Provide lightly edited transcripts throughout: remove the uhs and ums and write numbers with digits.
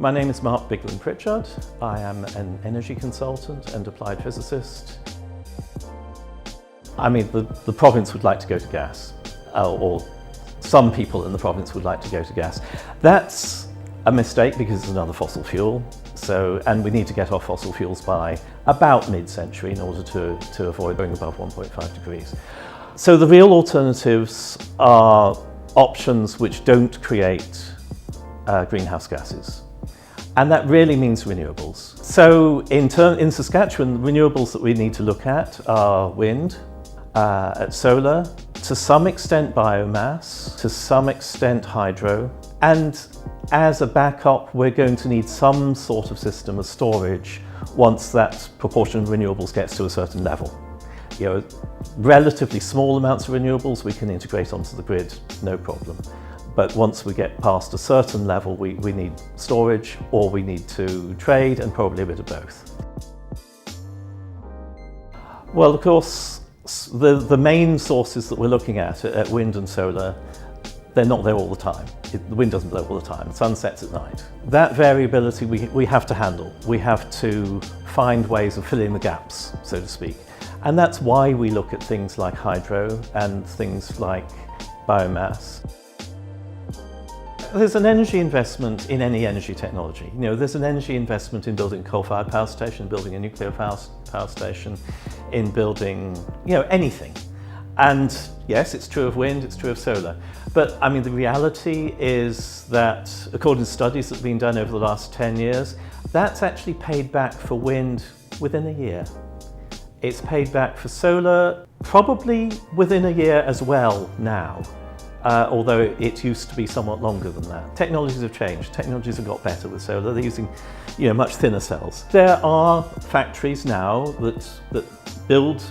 My name is Mark Bigland-Pritchard. I am an energy consultant and applied physicist. I mean, the province would like to go to gas, or some people in the province would like to go to gas. That's a mistake because it's another fossil fuel. And we need to get off fossil fuels by about mid-century in order to avoid going above 1.5 degrees. So the real alternatives are options which don't create greenhouse gases. And that really means renewables. So in Saskatchewan, the renewables that we need to look at are wind, solar, to some extent biomass, to some extent hydro, and as a backup, we're going to need some sort of system of storage once that proportion of renewables gets to a certain level. You know, relatively small amounts of renewables we can integrate onto the grid, no problem. But once we get past a certain level, we need storage, or we need to trade, and probably a bit of both. Well, of course, the main sources that we're looking at wind and solar, they're not there all the time. The wind doesn't blow all the time, the sun sets at night. That variability we have to handle. We have to find ways of filling the gaps, so to speak. And that's why we look at things like hydro and things like biomass. There's an energy investment in any energy technology. You know, there's an energy investment in building a coal-fired power station, building a nuclear power station, in building, you know, anything. And yes, it's true of wind, it's true of solar. But I mean, the reality is that, according to studies that have been done over the last 10 years, that's actually paid back for wind within a year. It's paid back for solar probably within a year as well now, although it used to be somewhat longer than that. Technologies have changed. Technologies have got better with solar. They're using, you know, much thinner cells. There are factories now that build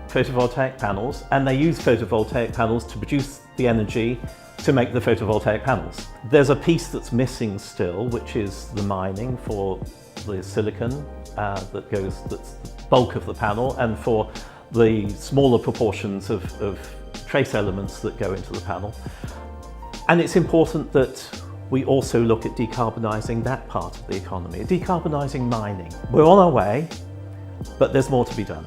photovoltaic panels, and they use photovoltaic panels to produce the energy to make the photovoltaic panels. There's a piece that's missing still, which is the mining for the silicon that's the bulk of the panel, and for the smaller proportions of trace elements that go into the panel. And it's important that we also look at decarbonising that part of the economy, decarbonising mining. We're on our way, but there's more to be done.